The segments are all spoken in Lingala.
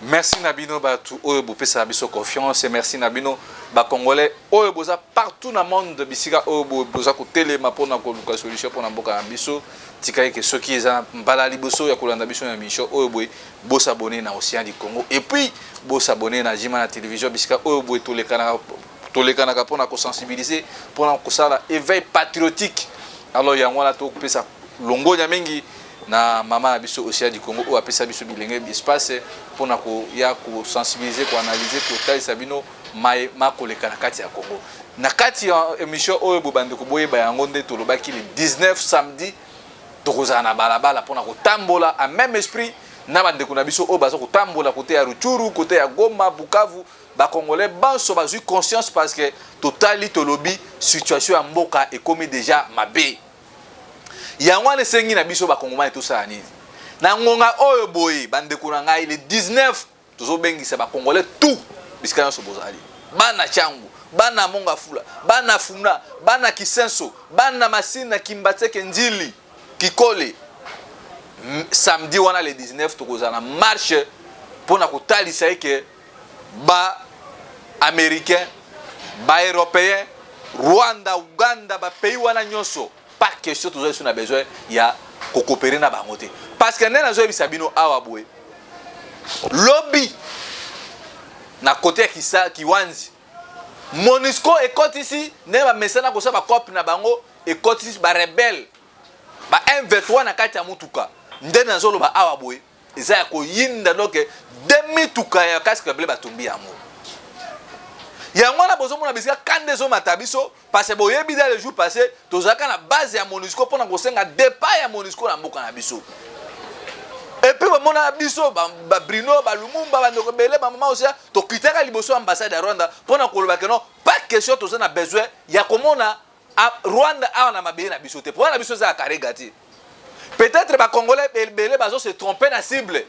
Merci Nabino Batu Oyo Bopesa Biso confiance et merci Nabino ba Congolais Oyo Boza partout dans le monde bisika Oyo Boza ko telema pona ko luka solution pona mboka na biso tikaye ke soki eza mbala liboso ya kolanda biso ya misho Oyo Boy bo s'abonner na Océan du Congo et puis bo s'abonner na Jima na télévision bisika Oyo Boy tolekana pona ko sensibiliser pona ko sala éveil patriotique alors ya ngwana to pesa longo nya mengi na mama na biso Océan du Congo o apesa biso bilenge espace pona ko ya ko sensibiliser ko analyser ko talisa bino ma koleka na kati ya Congo na kati ya émission oyo bobande ko boyeba yango nde tolobaki le 19 samedi tokozana na balabala pona ko tambola a même esprit na bande ko na biso o bazo ko tambola côté ya Rutshuru côté ya Goma Bukavu ba Congolais banso bazui conscience parce que totali tolobi situation ya mboka et comme déjà mabe yango ne sengi na biso ba Congolais tout ça nini na ngonga oyo boye bande ko na ngai le 19 tozo bengisa ba Congolais tout bisikana so bozali bana changu bana monga fula bana funa bana kisenso bana masina kimbateke njili kikole samedi wana le 19 tokozana marche pona kotalisa ke ba américain ba européen Rwanda Uganda ba pays wana nyonso pas question toujours sur na besoin ya ko coopérer na bango te parce que nena zo bisa bino awa boye lobby na côté kisa kiwanzi Monusco et côté ici ne ba mesana ko sa ba cop na bango et côté ici ba rebelle ba M23 na kati ya mutuka ndena zo lo ba awa boye eza ya ko yinda donc demi tuka ya kaske ble ba tumbi amo ya ngwana bozo mona bisika kande zo matabiso parce que boyebi dans les jours passés tozaka na base ya Monusco pona ko senga départ ya Monusco na mboka na biso et puis mona biso ba Brino ba Lumumba ba ndoko bele ba mama aussi to kitaka liboso ambassade ya Rwanda pona ko loba que non pas question to na besoin ya komona Rwanda a na mabé na biso te pona biso za karega ti peut-être ba Congolais bele bazo se tromper na cible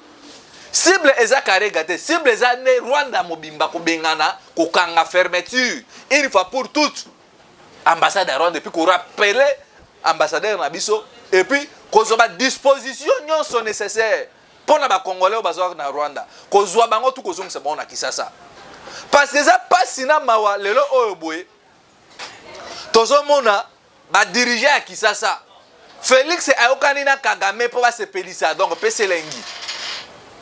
eza karega te cible eza ne Rwanda mobimba ko bengana ko kanga fermeture une fois pour toutes ambassade ya Rwanda et puis ko rappeler ambassadeur na biso et puis kozwa disposition nyonso nécessaire pona ba Congolais bazwa na Rwanda kozwa bango tout kozongisa bango na Kisasa parce que ça passe na mawa lelo oyo boye tozomona ba dirigeant ya Kisasa Félix ayokani na Kagame po ba se pelisa donc pese lengi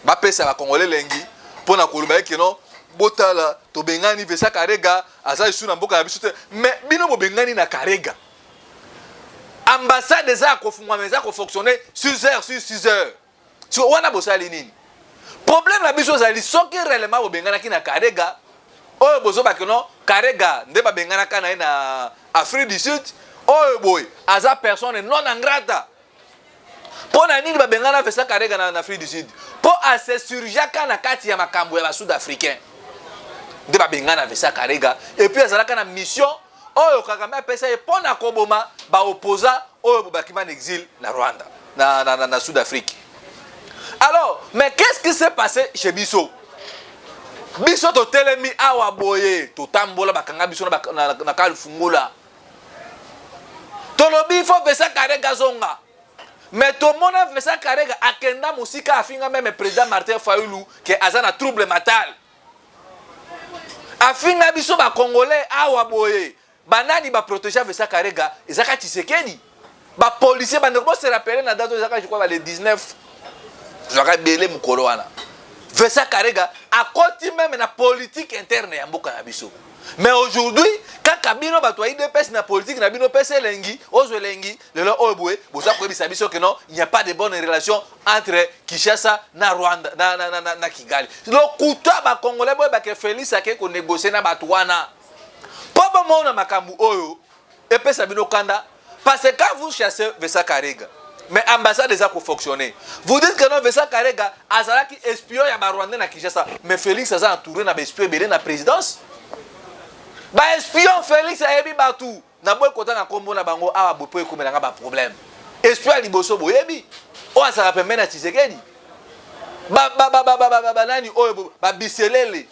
ba pesa ba Congolais lengi pona koloba ke non botala to bengani vesa karega aza isu na mboka ya biso te mais bino bo bengani na karega ambassade za ko fungwa meza ko fonctionner 6 heures sur 6 heures tu wana bosali nini problème la biso zali soki réellement bo bengana ki na karega oyo bozo ba ke non karega nde ba bengana kana na Afrique du Sud oyo boy aza personne non ingrata pona nini ba bengana vesa karega na Afrique du Sud po ase surjaka na kati ya makambo ya sud africain nde ba bengana vesa karega et puis azalaka na mission oyo Kagame apesa epona koboma ba opposa oyo bobakima en exil na Rwanda na Sud-Afrique. Alors, mais qu'est-ce qui s'est passé chez Biso? Biso to telemi awa boye to tambola bakanga biso na kalfungula. Tolobi fo vesa karega zonga. Mais to mona vesa karega akenda musika afinga même président Martin Fayulu que azana trouble mental. Afinga biso ba Congolais awa boye. Banani ba protéger vesa karega ezaka Tshisekedi. Ba policier ba ndeko se rappeler na date ezaka je crois le 19 zaka belé mukolo wana. Vesa karega a côté même na politique interne ya mboka na biso. Mais aujourd'hui, quand Kabino batwa IDPS na politique na bino pese lengi, ozo lengi, lelo obwe, boza ko bisa biso que non, il n'y a pas de bonnes relations entre Kinshasa na Rwanda na Kigali. Le kuta ba Congolais boy ba ke Félix ake ko négocier na batwana. Papa mona makambu oyo et pesa bino kanda parce que quand vous chassez Vesa Karega mais ambassade déjà pour fonctionner. Vous dites que non Vesa Karega azalaki espion ya ba Rwanda na Kinshasa mais Félix aza entouré na espion belé na présidence. Ba espion Félix ayebi batu na boy kota na kombo na bango awa bopo ekomela nga ba problème. Espion liboso boyebi o asaka pembe na Tshisekedi. Ba nani oyo ba biselele.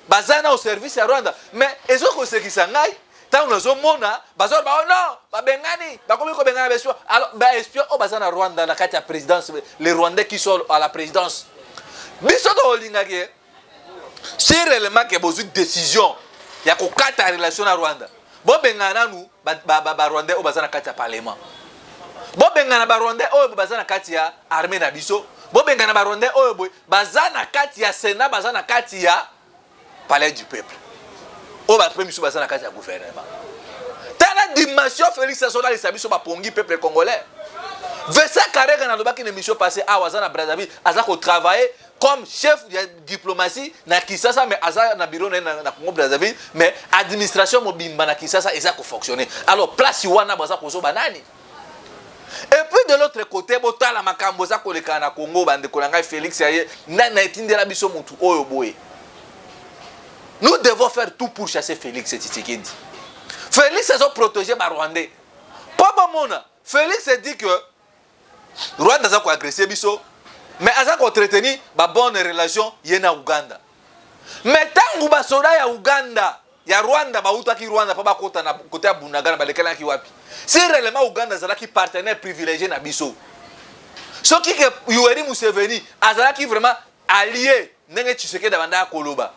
Bazana au service ya Rwanda mais ezoko sekisa ngai tant nous mona bazo ba non ba bengani ba komi ko bengana beso alors ba espion o bazana Rwanda na kati ya présidence les Rwandais qui sont à la présidence biso do linga ke Si réellement que vous avez une décision, il y a une relation à Rwanda. Bon, ben, nous, Rwandais, au bazar na parlement. Bon, ben, Rwandais, au bazar na armée na biso. Bon, ben, Rwandais, au bazar na Sénat, bazar na palais du peuple. Au bazar na gouvernement. La dimension Félix Sassona les sabiso ba pongi peuple congolais. Vesa Karega na lobaki une émission passée à Wazana Brazzaville, azako travailler comme chef de diplomatie na Kinshasa mais aza na bureau na Congo Brazzaville mais administration mobimba na Kinshasa ezako fonctionner. Alors place wana baza kozo banani. Et puis de l'autre côté botala makambo za koleka na Congo bande kolanga Félix yaye na etindela biso mutu oyo boye. Nous devons faire tout pour chasser Félix Tshisekedi. Félix est protégé par Rwandais. Papa Mona, Félix dit que Rwanda a agressé Bisso, mais il a entretenu une bonne relation avec Ouganda. Mais tant que soda ya Ouganda, ya Rwanda, qui Rwanda, pas côté Bunagana, qui wapi. Si réellement Ouganda est partenaire privilégié na Bisso. Ce qui est Yoweri Museveni, est vraiment allié, n'est-ce pas Tshisekedi Banda Koloba.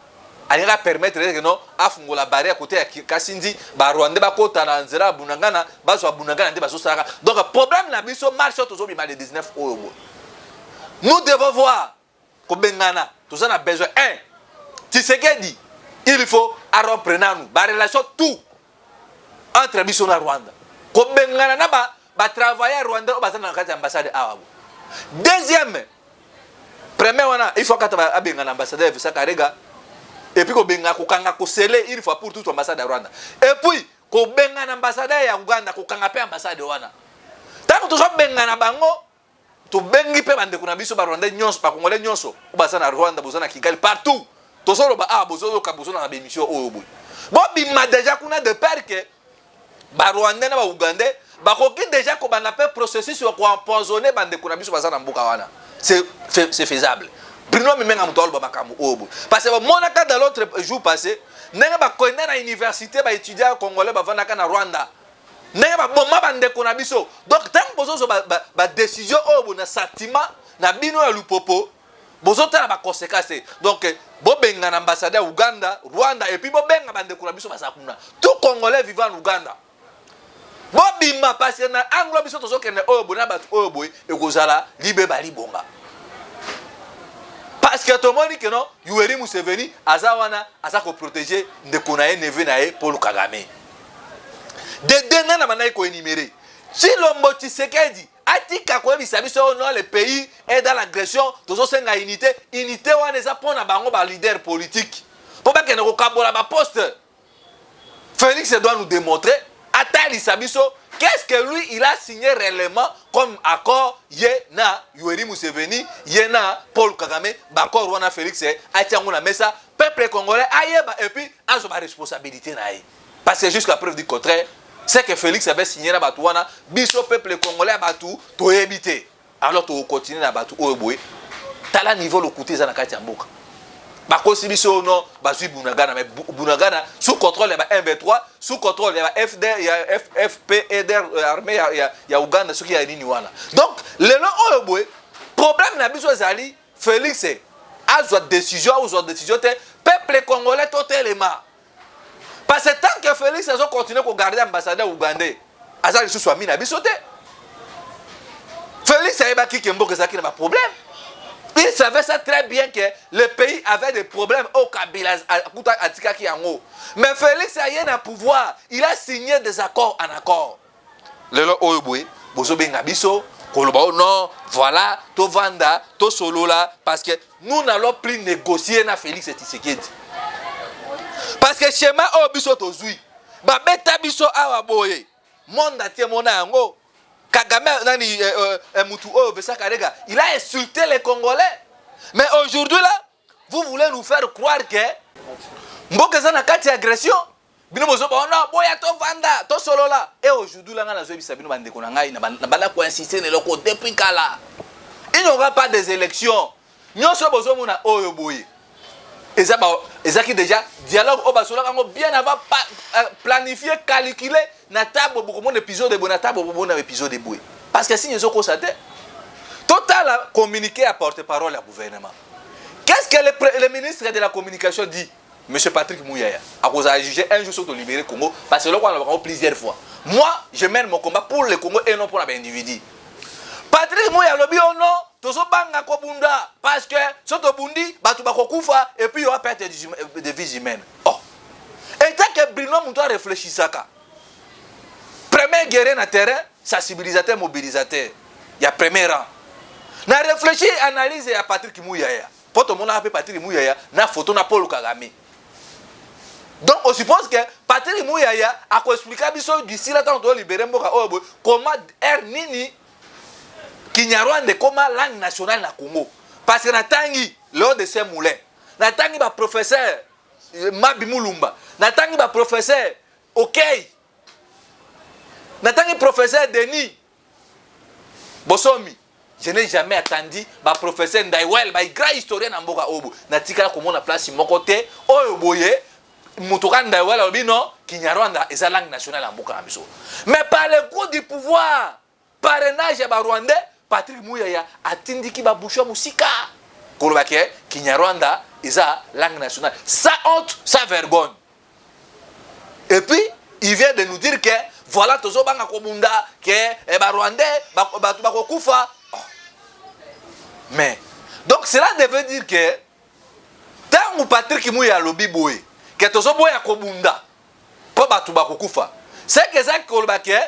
Elle va permettre que non afungo la barrière côté ya Kasindi ba Rwanda ba kota na nzela Bunagana ba so Bunagana nde ba so sara. Donc problème na biso marche to bi mal 19 oyo. Nous devons voir ko bengana tout ça a besoin Tshisekedi il faut reprendre nous ba relation tout entre biso na Rwanda. Ko bengana na ba travailler Rwanda ba na kati ambassade awa. Deuxième premier wana il faut ka ba bengana ambassadeur Vesa Karega. Et puis, il faut pour toute l'ambassade de Rwanda. Et puis, ko benga l'ambassadeur ya Uganda, ko kanga pe ambassade wana. Tant que tu benga na bango, tu bengi pe bande kuna biso ba Rwanda nyonso, ba Congolais nyonso, ubasa na Rwanda, bozo na Kigali partout. To solo ba bozo ka bozo na bémission oyo boy. Bon bima déjà kuna de peur que ba Rwanda na ba Ugandais, ba koki déjà ko bana pe processus ko empoisonner bande kuna biso basa na mboka wana. C'est faisable. Bruno Mimenga Mutol Babakamu Obo. Parce que mon cas dans l'autre jour passé, n'a pas connu à l'université, ba étudiant congolais, ba vanaka na Rwanda. N'a pas bon ma bande konabiso. Donc tant bozo ba décision obo na sentiment na bino ya lupopo, bozo tala ba conséquence. Donc bo benga na ambassadeur Uganda, Rwanda et puis bo benga bande konabiso basakuna. Tout congolais vivant en Uganda. Bo bima parce que na anglo biso tozo kene obo na bat obo e kozala libe bali bonga. Parce que tout le monde dit que non, Yoweri Museveni, Azawana, Azako protéger de Konae, Nevenae, Paul Kagame. De deux nana manaï ko énuméré. Si l'homme Tshisekedi, Atika ko bisabi so non le pays est dans l'agression, tozo senga unité wana eza pona bango ba leader politique. Pour pas que ne kokabola ba poste. Félix doit nous démontrer Atali Sabiso qu'est-ce que lui il a signé réellement comme accord na Yoweri Museveni, na Paul Kagame, d'accord wana Félix atiango na mesa peuple congolais ayeba et puis azo ba responsabilité na ye. Parce que jusqu'à preuve du contraire, c'est que Félix avait signé na batu wana biso peuple congolais batu to ebité. Alors to continuer na batu oboy. Tala niveau le côté za na kati ya mboka. Bakosi biso non bazui Bunagana mais Bunagana sous contrôle ya 1v3 sous contrôle ya FD ya FPEDR armée ya Uganda ce qui a nini wana. Donc le long oboy problème na biso ezali Félix a décision te peuple congolais totalement. Parce que tant que Félix a continué à garder ambassadeur ougandais azali sous ami na biso te. Félix a ébaki que mboka ça qui n'a pas problème. Il savait ça très bien que le pays avait des problèmes au Kabila, mais Félix a rien à pouvoir. Il a signé des accords en accord. Lelo Oyoboué, Bozobenga Biso, Kolobao, non, voilà, to Vanda, to Solola, parce que nous n'allons plus négocier na Félix Tshisekedi. Parce que schéma Obiso Tozui, Babeta Biso Awaboye, monde a témoigné en Kagame, Vesa Karega, il a insulté les Congolais. Mais aujourd'hui là, vous voulez nous faire croire que Mboka na kati agression. Bino bozo ba non, boya to vanda, to solo là. Et aujourd'hui là, na zobi sabino bande ko na ngai na bala ko insister ne loko depuis kala. Il n'y aura pas des élections. Nyonso bozo mona oyo boye. Ezaki déjà dialogue au basola kango bien avant planifié, calculé na table beaucoup mon épisode de bon na table beaucoup mon épisode de boy. Parce que si nous ko sate total a communiqué à porte-parole au gouvernement. Qu'est-ce que le ministre de la communication dit? Monsieur Patrick Mouyaya, à cause de jugé un jour sur le libérer Congo, parce que là, on l'a plusieurs fois. Moi, je mène mon combat pour le Congo et non pour l'individu. Patrick Mouyaya, le bio non, tout ça banga kobunda, parce que sur le bundi, batu bakokufa, et puis il y aura perte de vies humaines. Oh. Et tant que Bruno Moutoua réfléchit ça, premier guerrier dans le terrain, sensibilisateur, mobilisateur. Il y a premier rang. Na réfléchir, analyse à Patrick Mouyaya. Pour tout le monde a appelé Patrick Mouyaya, na photo na Paul Kagame. Donc on suppose que Patrick Mouyaya a expliqué d'ici là tant de libérer comment Nini Kinyarwanda comment langue nationale na Congo. Parce que na tangi lors de ces moulins, na tangi ba professeur Mabi Mulumba, na tangi ba professeur OK, na tangi professeur Denis Bosomi. Je n'ai jamais attendu ma professeur Ndaiwel, ma grand historien en Mboka Obo. Natika comme on a place mon côté, Oyoboye, Moutoura Ndaiwel Obino, Kinyarwanda, et sa langue nationale en Mboka Abiso. Mais par le coup du pouvoir, parrainage à Rwandais, Patrick Mouyaya a tindi qui va boucher Moussika. Kolobake, Kinyarwanda, et sa langue nationale. Ça honte, ça vergogne. Et puis, il vient de nous dire que voilà, tout ça, Bangakobunda, que Rwandais, Bakokufa. Mais, donc cela veut dire que tant que Patrick Mouyaya lobi boye, que tout ça boye à Kobunda, pas batu bakukufa. C'est que ça kolbake,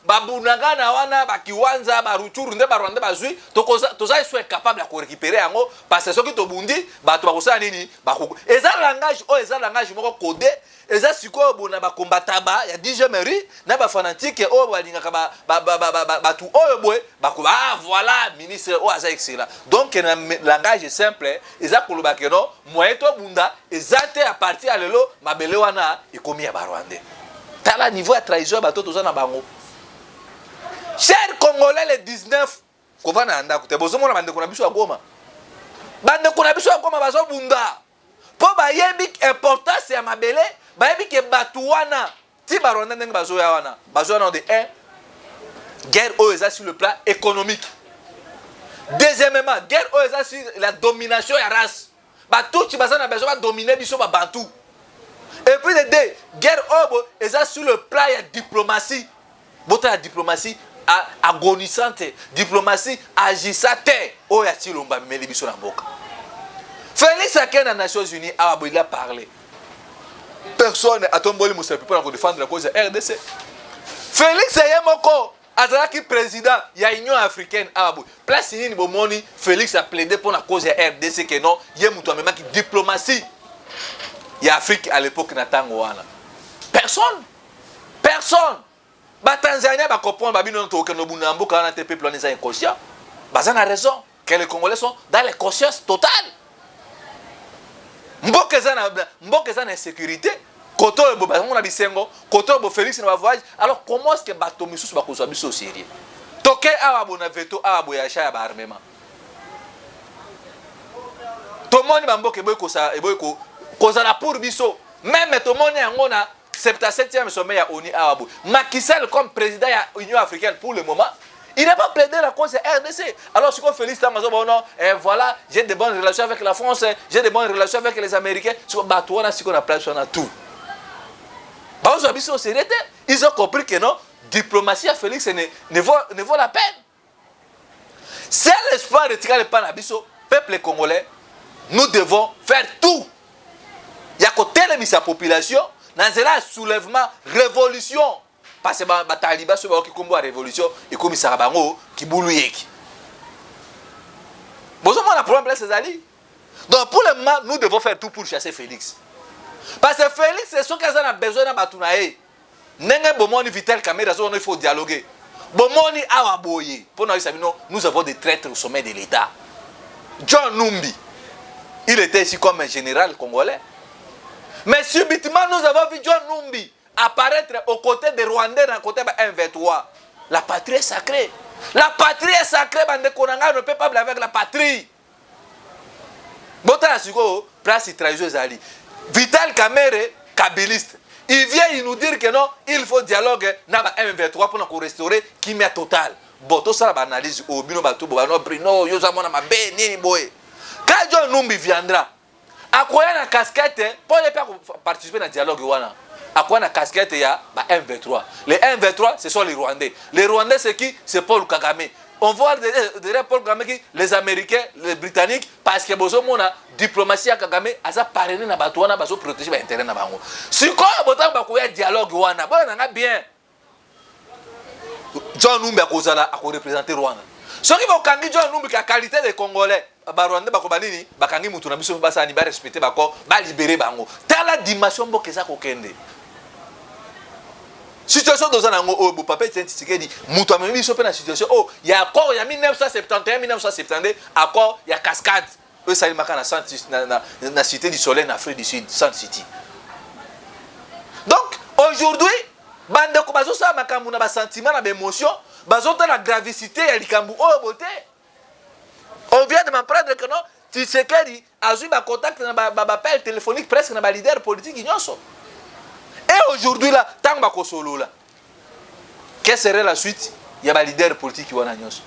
babunanga na wana bakiwanza baruchuru nde barwande bazui, to ça soit capable de récupérer ango parce que ce qui to bundi batu bakosa nini bakuku. Et ça langage moko codé, et ça siko bona ba combataba ya DJ Mary na ba fanatique o balingaka batu oyo boye bakuba ah voilà ministre o aza excellent. Donc un langage simple, et ça kolobake no moyen to bunda et ça te à partir à lelo mabele wana ekomi ya barwande. Tala niveau de trahison bato to na bango. Chers Congolais, les 19, comment on a dit, vous avez dit qu'on a besoin de Goma. Bande qu'on a besoin de Goma, bazo bunda. Pour bayebik important c'est à mabele, bayebik batouana. Ti baronda ndeng bazo yawana. Bazo na de 1 guerre OESA sur le plan économique. Deuxièmement, guerre OESA sur la domination ya race. Batou ti bazana besoin de dominer biso ba bantou. Et puis de deux, guerre OESA sur le plan ya diplomatie. Bota la diplomatie agonisante, diplomatie agissante. Oh, y lomba meli biso na mboka. Félix Akena des Nations Unies il a parlé. Personne a tombé pour défendre la cause de RDC. Félix Ayemoko, Azalaki président, il y a Union africaine. Place ni bomoni, Félix a plaidé pour la cause de RDC que non, il y a même qui diplomatie. Il y a Afrique à l'époque Natango. Personne. Tanzania va comprendre que nos Bunambo quand on a été peuple on est inconscient. Bazan a raison que les Congolais sont dans les consciences totales. Mbokezana insécurité. Koto on a bisengo, koto Félix na voyage. Alors comment est-ce que bato misus ba kozwa biso sérieux? Toke awa bona veto awa boya cha ba armement. Tomoni ba mboke boy ko sa boy ko za la pour biso. Même tomoni ngona 77e sommet à ONU à Abou. Macky Sall comme président de l'Union africaine pour le moment, il n'a pas plaidé la cause de RDC. Alors ce qu'on félicite voilà, j'ai de bonnes relations avec la France, j'ai de bonnes relations avec les Américains. Ce qu'on a place on a tout. Ils ont compris que non, diplomatie à Félix ne vaut la peine. C'est l'espoir de tirer le pan à Bisso, peuple congolais, nous devons faire tout. Il y a côté de sa population. Dans un soulèvement, révolution. Parce que les talibans sont qui combattent la révolution et comme ça qui boulouyek. Bon, on a un problème c'est Ali. Donc pour le moment, nous devons faire tout pour chasser Félix. Parce que Félix, c'est ce qu'on a besoin de Batounae. N'engagez bomoni vital caméra, il faut dialoguer. Bomoni awaboye. Pour nous avons des traîtres au sommet de l'État. John Numbi, il était ici comme un général congolais. Mais subitement, nous avons vu John Numbi apparaître aux côtés des Rwandais dans le côté de M23. La patrie est sacrée. La patrie est sacrée, Bande Konanga ne peut pas blâmer avec la patrie. Bota Sugo, place trahison Ali. Vital Kamere, kabiliste. Il vient il nous dire que non, il faut dialogue dans M23 pour nous restaurer qui met total. Boto ça l'analyse au bino bato bano brino yo zamona mabe nini boy. Quand Quand John Numbi viendra, à quoi il y a une casquette pour ne pas participer dans le dialogue. À quoi il y a une casquette, il y a M23. Les M23, ce sont les Rwandais. Les Rwandais, c'est qui? C'est Paul Kagame. On voit derrière Paul Kagame qui les Américains, les Britanniques, parce que besoin de diplomatie à Kagame, à ça parrainer na batouana, baso protéger l'intérêt na bango. Si quoi, botan bakoya dialogue wana, bon on a bien. John Numbi a représenter Rwanda. Ce qui va kangi John Numbi qui a qualité de Congolais, ba Rwanda bako banini, bakangi mutu na biso basa ni ba respecter bako, ba libérer bango. Tala dimension bo keza ko kende. Situation dans un angle où papa est dit mutu amemi biso pe na situation oh il y a accord il y a 1971 1972 accord il y a cascade eux ça il maka na cité du soleil en Afrique du Sud Sun City. Donc aujourd'hui bande ko bazo sa makambu na ba sentiment na ba émotion bazo ta la gravité ya likambu oh beauté. On vient de m'apprendre que non Tshisekedi a eu ba contact na ba appel téléphonique presque na ba leader politique nyonso. Et aujourd'hui là, tant que solo là, quelle serait la suite? Il y a des leaders politiques qui vont à Nyos.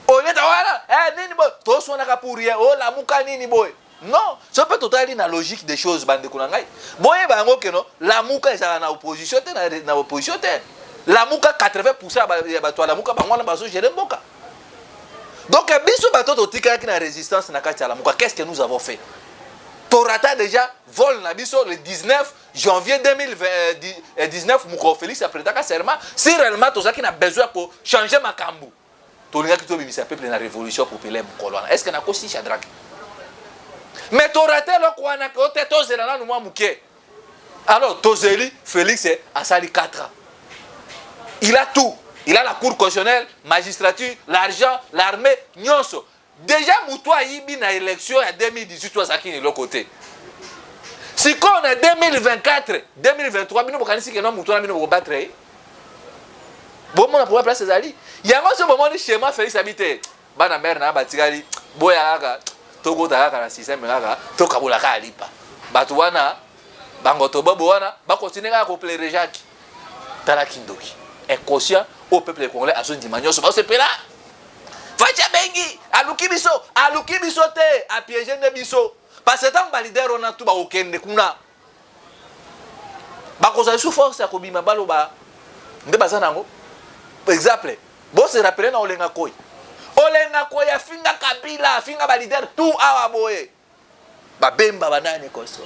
Au lieu de voilà, nini boy, tout soit n'a pour rien, oh la mouka nini boy. Non, c'est pas totalement la logique des choses bande kunangai. Boy bango que non, la mouka est dans l'opposition, dans l'opposition. La mouka 80% ya bato la mouka bango na baso gérer mboka. Donc biso bato totika qui na résistance na kati la mouka, qu'est-ce que nous avons fait? Torata déjà vole Nabiso le 19 janvier 2019 Mouko Félix a prêté un serment si réellement tout ça qui a besoin pour changer ma cambu. Tolinga qui to bimisa peuple na révolution populaire Mukolo. Est-ce que na kosi Shadrach? Mais Torata le quoi na ko teto zelana nous muke. Alors Tozeli Félix a sali 4 ans. Il a tout. Il a la cour constitutionnelle, magistrature, l'argent, l'armée, nyonso. Déjà, Moutoua Yibi na élection en 2018, toi, ça qui est de l'autre côté. Si on est 2024, 2023, nous avons dit que nous avons battre. Bon, on a pouvoir placer Zali. Il y a un moment où chez moi, Félix habite. Bana mère na batigali, boya ga, togo daga na système ga, toka bolaka alipa. Batuana, bangoto boboana, ba continuer à coupler Jacques. Tala kindoki. Inconscient au peuple congolais à son dimanche, on se pela. Facha bengi, aluki biso te, a piéger de biso. Parce que tant que leader on a tout ba okende kuna. Ba koza sous force ya kobima baloba. Nde bazana ngo. Exemple, bon se rappeler na Olenga Koy. Olenga Koy ya finga Kabila, finga ba leader tout awa boye. Ba bemba banani koso.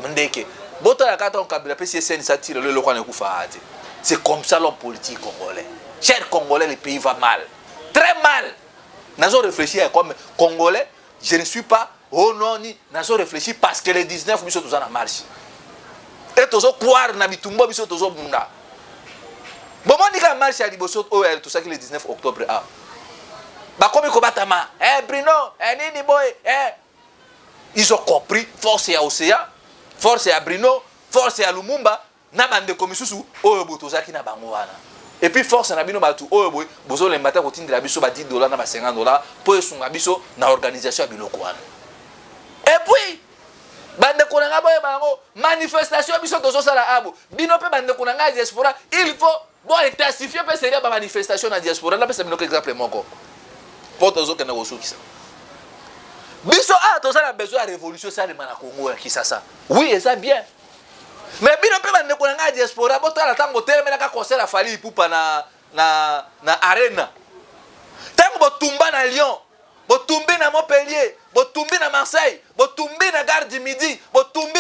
Ndeke. Boto ya kata on Kabila PCSN ça tire le lokwa ne kufa ate. C'est comme ça l'homme politique congolais. Cher Congolais, le pays va mal. Très mal. Nous avons réfléchi comme Congolais. Je ne suis pas oh non ni. Nous avons réfléchi parce que les 19 nous sommes tous en marche. Et tous au croire na bitumba nous sommes tous au bunda. Bon moi dis que marche à Liboso OL tout ça que le 19 octobre a. Ba comme kobatama. Bruno, nini boy, ils ont compris force à Océan, force à Bruno, force à Lumumba. Na bande komisusu oyo botoza ki na bango wana. Et puis force na bino batu oyo boy bozo le matin kotindira biso ba $10 na ba $50 po esunga biso na organisation ya biloko wana. Et puis bande konanga boy bango manifestation biso tozo sala abo. Bino pe bande konanga diaspora, il faut bon intensifier pe série ba manifestation na diaspora na pesa bino exemple moko. Po tozo kena kosukisa. Biso tozo na besoin de révolution ça le mana Congo ya Kisasa. Oui, et ça bien. Mais bino pe bande konanga diaspora botala tango telemela ka concert a Fally Ipupa na arena. Tango botumba na Lyon, botumbi na Montpellier, botumbi na Marseille, botumbi na Gare du Midi, botumbi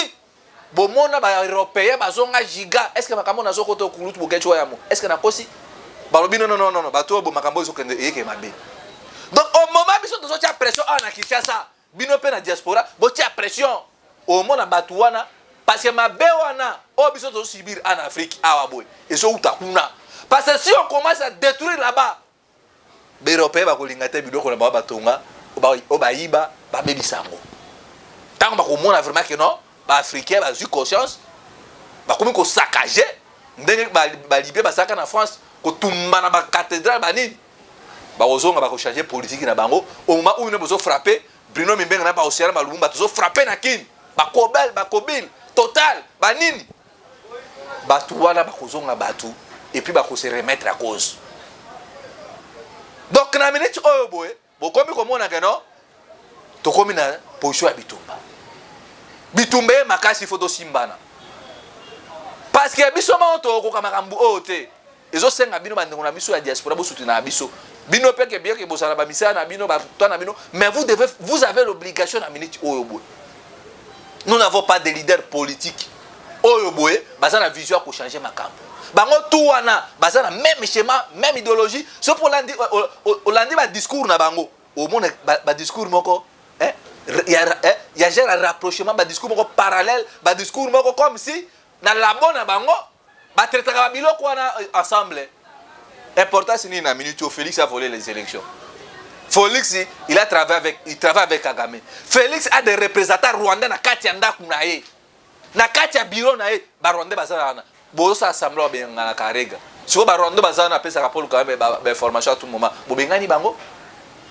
bomona ba européen bazonga giga. Est-ce que makambo na zoko to kulutu bokecho yamo? Est-ce que na kosi? Balobi non, bato bo makambo zo kende yeke mabe. Donc au moment biso tozo tia pression na Kinshasa, bino pe na diaspora, bo tia pression au mona batuana. Parce que ma béwana, on peut subir en Afrique, à Waboy. Et ça, parce que si on commence à détruire là-bas, les Européens vont lingater bidon qu'on a pas batonga, obaïba, baby sango. Tant qu'on a vraiment que non, les Africains ont eu conscience, comme qu'on saccagé, les Libyens ont saccagé en France, qu'on tombe dans la cathédrale, ils ont changé politique na bango. Au moment où ils ont frappé, Bruno Mimbenga n'a pas aussi à Lumumba, ils ont frappé na kin, Bakobil. Total, banini. Batu wana bakozonga batu et puis bako se remettre à cause. Donc na minute oyo boy, bokomi komona que non. tokomi na position ya bitumba bitumba ye makasi foto simbana parce que biso ma tokoka makambu ote ezosenga bino bandeko na biso ya diaspora bosutina na biso bino peke bien que bosala ba misala na bino ba to na bino mais vous avez l'obligation na minute oyo boy. Nous n'avons pas de leader politique oyo boy baza na vision pour changer makambu bango tout wana baza na même schéma même idéologie so pour landi ba discours na bango au monde ba discours moko il y a genre un rapprochement ba discours moko parallèle ba discours moko comme si na la bonne bango ba traiter ba biloko wana ensemble. Important c'est ni na minute où Félix a volé les élections. Félix il travaille avec Kagame. Félix a des représentants rwandais na kati ya ndaku na ye. Na kati ya bureau na ye ba rwandais bazana na bozo assemblée benga na karega. Siko ba rwandais bazana na pesa ka Paul Kagame ba information à tout moment. Bo bengani bango.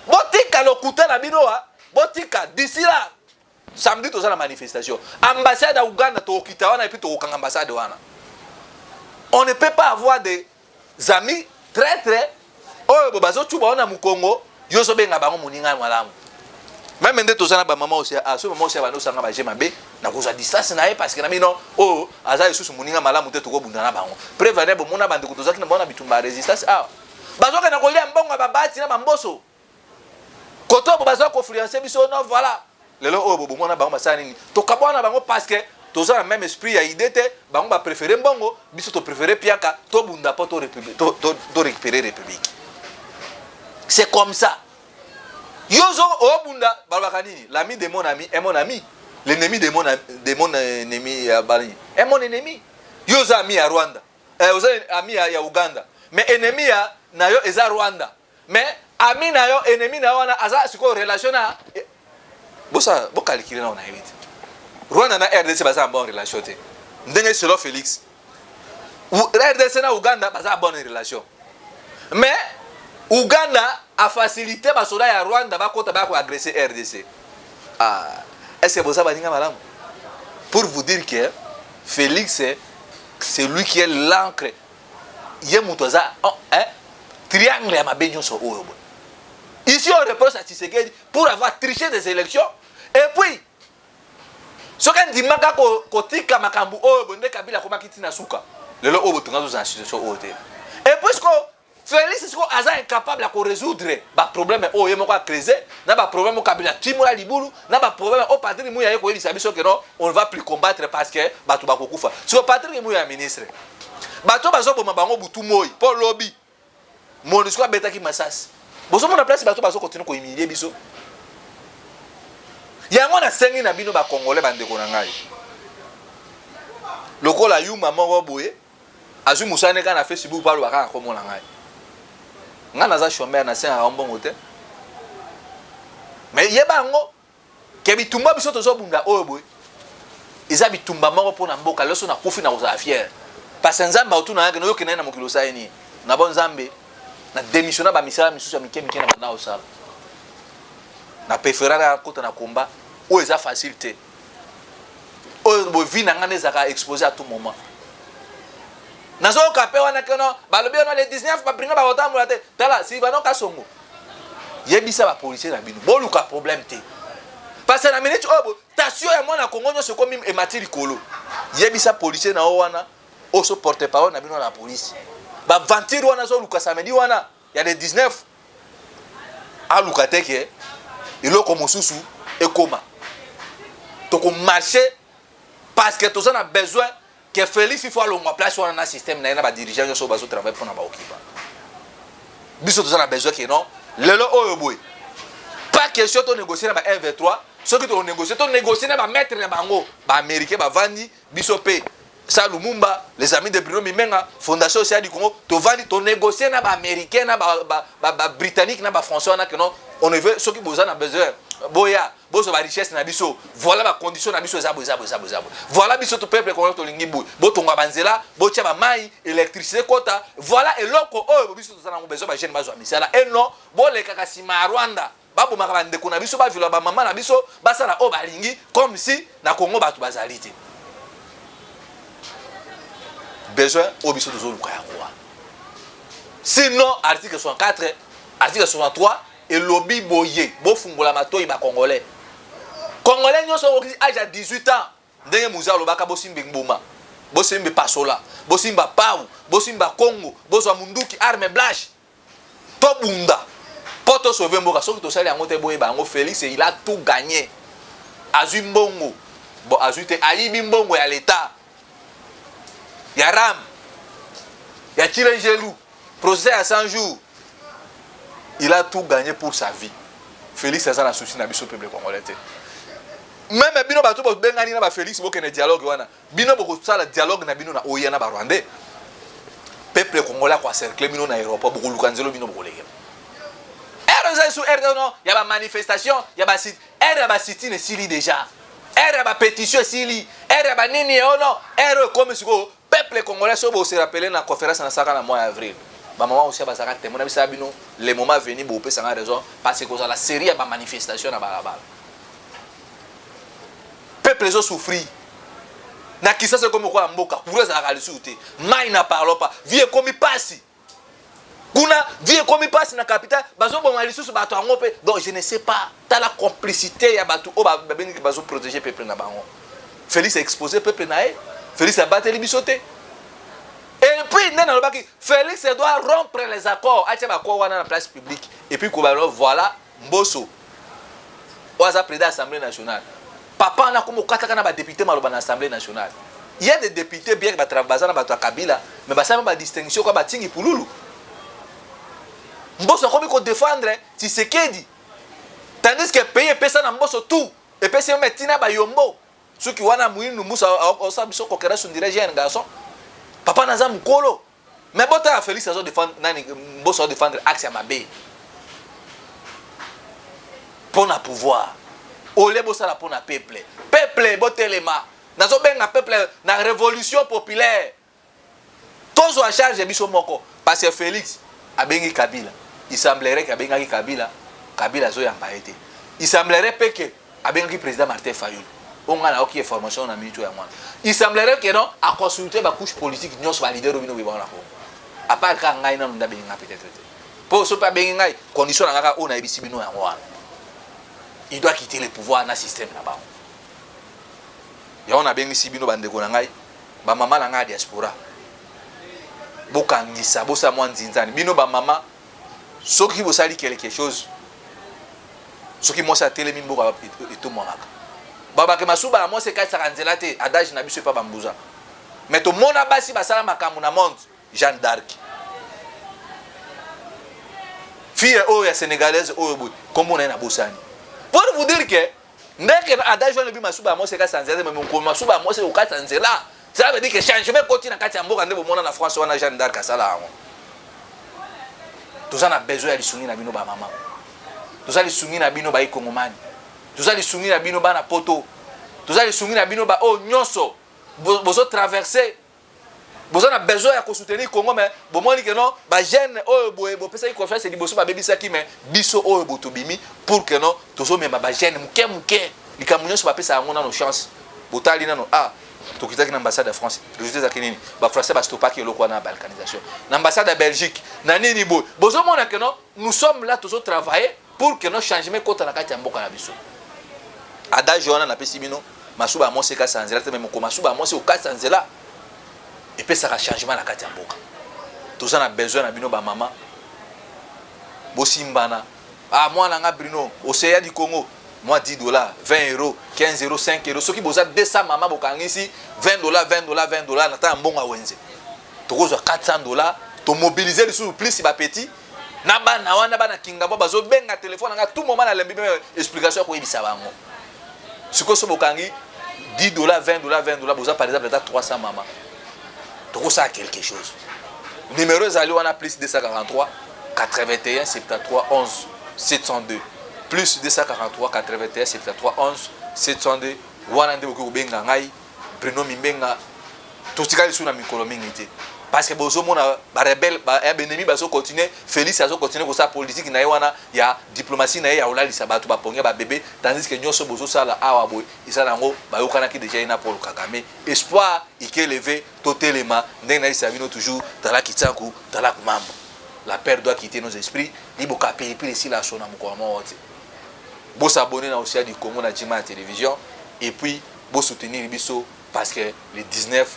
Botika lokuta na bino wa botika d'ici là samedi tozana manifestation. Ambassade à Ouganda to okita wana et puis to okanga ambassade wana. On ne peut pas avoir des amis très oyo bobazo tuba wana mu Congo yoso benga bango muninga malamu. Même ndé tozana ba maman aussi so maman aussi ba no sanga ba jema be na koza distance na ye parce que na mino oh aza yesusu muninga malamu te to ko bundana bango. Prévenir bo mona bande ko tozaki na bona bitumba résistance bazo ka na kolia mbongo ba bati na bamboso. Koto bobazo ko influencer biso no voilà. Lelo oyo bo mona bango basana nini to kabona bango parce que tous le même esprit à idée bango ba préférer mbongo biso to préférer piaka to bunda po to république to récupérer république. C'est comme ça. Yozo o bunda balbakanini l'ami de mon ami est mon ami, l'ennemi de mon ennemi est mon ennemi. Yozo ami à Rwanda yozo ami à Uganda mais ennemi ya na yo eza Rwanda mais ami na yo ennemi na wana aza siko relation na bosa bo calculer na on a évité. Rwanda na RDC baza en bonne relation te. Ndenge selon Félix. RDC na Uganda baza en bonne relation. Mais Uganda a facilité ba soda ya Rwanda ba kota ba ko agresser RDC. Est-ce que bosa baninga malamu? Pour vous dire que Félix c'est lui qui est l'encre. Yemutoza triangle ya mabenyo so oyo. Ici on reproche à Tshisekedi pour avoir triché des élections et puis so quand dit maka ko tika makambu oyo bonde kabila ko makiti na suka lelo obo tunga zo situation oyo te et puisque Félix siko aza incapable à résoudre ba problème oyo moko a creuser na ba problème o kabila timola libulu na ba problème o Patrick Muya ko elisa biso que non on ne va plus combattre parce que batu ba kokufa so Patrick Muya ministre bato bazo boma bango butu moyi pour lobby monisco betaki masasi bozo mona place bato bazo continuer ko humilier biso. Yango na sengi na bino ba congolais bandeko na ngai lokola yuma moko boye azu musane kana Facebook pa lo baka ko mona ngai ngana za chômeur na senga mbongo te mais yebango ke bitumba biso tozo bunda oyo boye eza bitumba moko pona mboka leso na kufi na koza fier parce que nzamba otuna yake no yokena na mokilo saini na bon nzambe na démissionna ba misala misusu ya mike na bana osala na préférer à côté na combat ou eza facilité o bo vie na ngane zaka exposé à tout moment nazo kapé wana kono balobi no le 19 ba bringa ba otamula te tala si ba no kasongo yebisa ba policier na bino boluka problème te parce que na minute obo tasio ya mwana Congo nyo soko mim emati likolo yebisa policier na wana o so porte parole na bino na police ba ventir wana zo luka samedi wana ya le 19 a luka teke iloko mosusu ekoma toko marcher parce que tous on a besoin que Félix il faut aller en place sur un système na ba dirigeant so bazo travailler pour na ba okipa biso tous on a besoin que non lelo oyo boy pas question to négocier na ba 1v3 ce que to négocier na ba mettre na bango ba américain ba vandi biso pe ça Lumumba les amis de Bruno Mimenga fondation sociale du Congo to vandi to négocier na ba américain na ba britannique na ba français na que non on veut ce qui besoin a besoin boya boso ba richesse na biso voilà ba condition na biso zabo voilà biso to peuple ko to lingi boy botonga banzela botia ba mai électricité kota voilà eloko oyo biso to zana besoin ba jeune bazo misala et non boleka kasima Rwanda babo makaba ndeko na biso ba vilo ba mama na biso basala o balingi comme si na Congo batu bazalite besoin o biso to zo luka ya kwa sinon article 64 article 63 et lobby boye bo fungola matoi ba congolais Congolais nyonso âge à 18 ans ndenge muza lobaka bosimbe ngoma bosimbe pasola bosimba pau bosimba Congo bozwa munduki arme blanche to bunda poto sauver mboka soki to sali yango te boye bango Félix il a tout gagné azui mbongo bon azui te ayibi mbongo ya l'état ya ram ya Chirengelu procès à 100 jours il a tout gagné pour sa vie Félix a un souci na biso peuple congolais te même bino bato bo bengani na ba Félix bo kene dialogue wana bino bo ko sala dialogue na bino na oya na ba Rwandais peuple congolais ko cercle bino na aéroport bo lukanzelo bino bo lege RZ sur RD non y a ba manifestation y a ba site R ba site ne sili déjà R ba pétition sili R ba nini ono R comme siko peuple congolais so bo se rappeler na conférence na saka na mois avril ba maman aussi ba saka témoin na bisa bino les moments venus bo pe sanga raison parce que la série ya ba manifestation na balabala peuple les ont souffri. Na kisa se comme quoi mboka, pour ça la souté. Mai na parle pas. Vie comme il passe. Kuna vie comme il passe na capitale, bazo bon mali sous bato ango pe. Donc je ne sais pas, ta la complicité ya bato o ba ben ki bazo protéger peuple na bango. Félix a exposé peuple na e. Félix a battu les bisoté. Et puis nena lo baki, Félix doit rompre les accords. Acha ba ko wana na place publique. Et puis ko ba voilà Mbosso. Oza président de l'Assemblée nationale. Papa na comme kataka na ba député maloba na Assemblée nationale. Il y a des députés bien qui ba travailler na ba Kabila, mais ba ça ba distinction ko ba tingi pululu. Mbosso comme ko défendre Tshisekedi. Tandis que pays pesa na Mbosso tout et pesa metina ba yombo. Ceux qui wana muinu musa o sa biso ko kera son dirigent garçon. Papa na za mukolo. Mais bota Félix azo défendre nani Mbosso défendre axe ya mabe. Pour na pouvoir. Olé bosala pour na peuple. Peuple botelema. Nazo benga peuple na révolution populaire. Tozo en charge biso moko parce que Félix a bengi Kabila. Il semblerait que bengi Kabila, Kabila zo yamba été. Il semblerait que a bengi président Martin Fayulu. On a aucune formation na minute ya mwana. Il semblerait que non a consulter ba couche politique nyos ba leader bino bibona ko. À part ka ngai na nda benga peut-être. Pour so pa bengi ngai condition na ngaka ona ebisi bino ya mwana. Il doit quitter le pouvoir dans le système là-bas. Et on a bien ici, bino bandeko na ngai, ba mama na ngai diaspora. Bokangisa, bosa mwa nzinzani. Bino ba mama, soki bosali quelque chose, soki mo sa télé mimbo ba eto monaka. Baba ke masuba mo se kasa kanzela te, adage na biso pa bambuza. Mais to mona basi basala makambu na monde, Jeanne d'Arc. Fille oyo sénégalaise oyo bout, comme on est na bosani. Pour vous dire que dès que adage ne bi masuba mo se ka sanzela mais ko masuba mo se o ka sanzela ça veut dire que changement continue na kati ya mboka ndebo mona na France wana Jeanne d'Arc asala ngo tous on a besoin de sungi na bino ba mama tous ali sungi na bino ba ikongomani tous ali sungi na bino ba na poto tous ali sungi na bino ba o nyonso bozo traverser bozo na besoin ya ko soutenir Congo mais bo moni que non ba jeune o boye bo pesa confiance di boso ba bebisa ki mais biso o bo tobimi pour que non tozo memba ba jeune muke likamunyo so ba pesa ngona no chance botali nano to kitaki na ambassade de France le jeté zakinini ba français ba stoppa ki lokwa na balkanisation na ambassade de Belgique na nini bo bozo mona que non nous sommes là tozo travailler pour que non changement kota na kati ya mboka na biso adage wana na pesi bino masuba mo se ka sanzela te même ko masuba mo se o ka sanzela et puis ça va changement na kati ya mboka tout ça na besoin na bino ba mama bosimbana moi na nga Bruno Océan du Congo moi $10 $20 €15 €5 ce qui boza 200 mama bokangisi $20 $20 na ta mbonga wenze to kozwa $400 to mobiliser les sous plus ba petit na bana wana bana kinga bo bazo benga téléphone nga tout moment na lembi explication ko yebisa bango siko so bokangi $10 $20 boza par exemple ta 300 mama to ça quelque chose numéro zali wana plus 243 81 73 11 702 plus 243 81 73 11 702 wana nde ko benga ngai Bruno Mimbenga to tikali suna mikolo mingi te parce que bozo mona ba rebelle ba ennemi bazo continuer Félix azo continuer ko sa politique na wana ya diplomatie na ya olalisa bato ba ponga ba bébé tandis que nyoso bozo sala awa boy isala ngo ba yokana ki déjà ina Paul Kagame espoir ike levé totelema ndenge na isabino toujours dans la kitsaku dans la mambo la peur doit quitter nos esprits libo kapeli puis ici la sona moko mo wote Vous s'abonner aussi à du Congo na Jima télévision et puis vous soutenir Bisso parce que le 19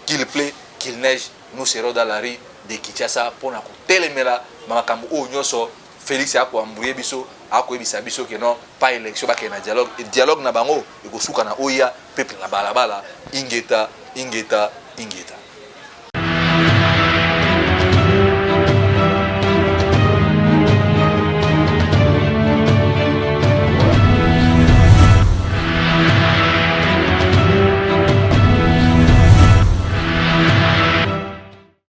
qu'il plaît, qu'il neige, nous serons dans la rue de Kinshasa pour nous téléméla mamakambu o nyoso Félix a ko embrouiller Bisso a ko ebisa Bisso que non pas élection ba que na dialogue et dialogue na bango e ko suka na oya peuple na balabala ingeta